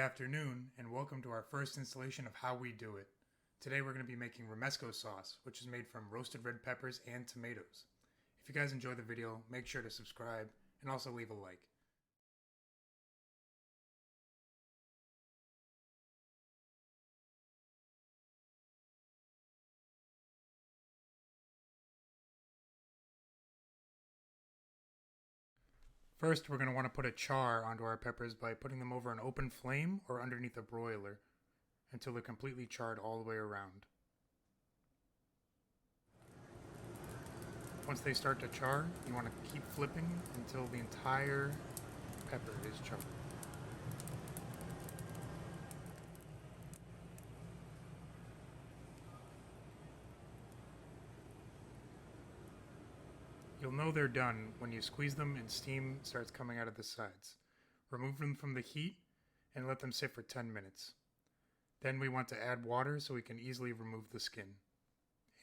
afternoon, and welcome to our first installation of How We Do It. Today we're going to be making Romesco sauce, which is made from roasted red peppers and tomatoes. If you guys enjoy the video, make sure to subscribe and also leave a like. First, we're going to want to put a char onto our peppers by putting them over an open flame or underneath a broiler until they're completely charred all the way around. Once they start to char, you want to keep flipping until the entire pepper is charred. You'll know they're done when you squeeze them and steam starts coming out of the sides. Remove them from the heat and let them sit for 10 minutes. Then we want to add water so we can easily remove the skin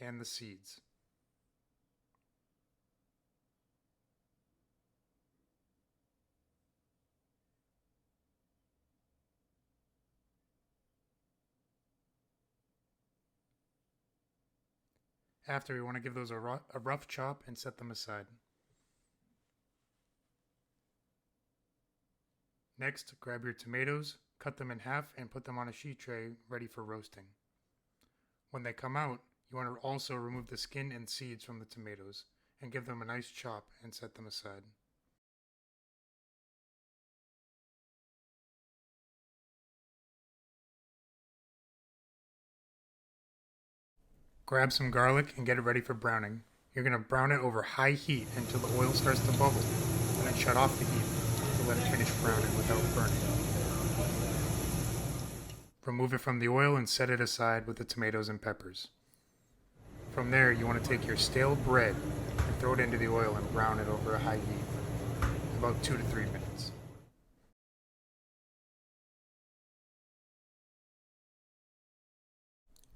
and the seeds. After, we want to give those a rough chop and set them aside. Next, grab your tomatoes, cut them in half, and put them on a sheet tray ready for roasting. When they come out, you want to also remove the skin and seeds from the tomatoes and give them a nice chop and set them aside. Grab some garlic and get it ready for browning. You're going to brown it over high heat until the oil starts to bubble, and then shut off the heat to let it finish browning without burning. Remove it from the oil and set it aside with the tomatoes and peppers. From there, you want to take your stale bread and throw it into the oil and brown it over a high heat, about 2 to 3 minutes.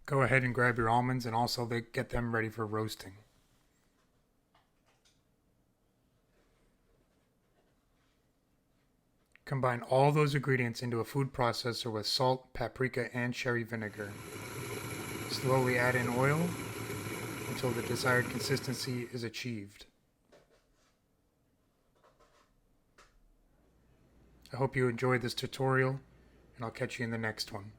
Go ahead and grab your almonds and also get them ready for roasting. Combine all those ingredients into a food processor with salt, paprika, and cherry vinegar. Slowly add in oil until the desired consistency is achieved. I hope you enjoyed this tutorial, and I'll catch you in the next one.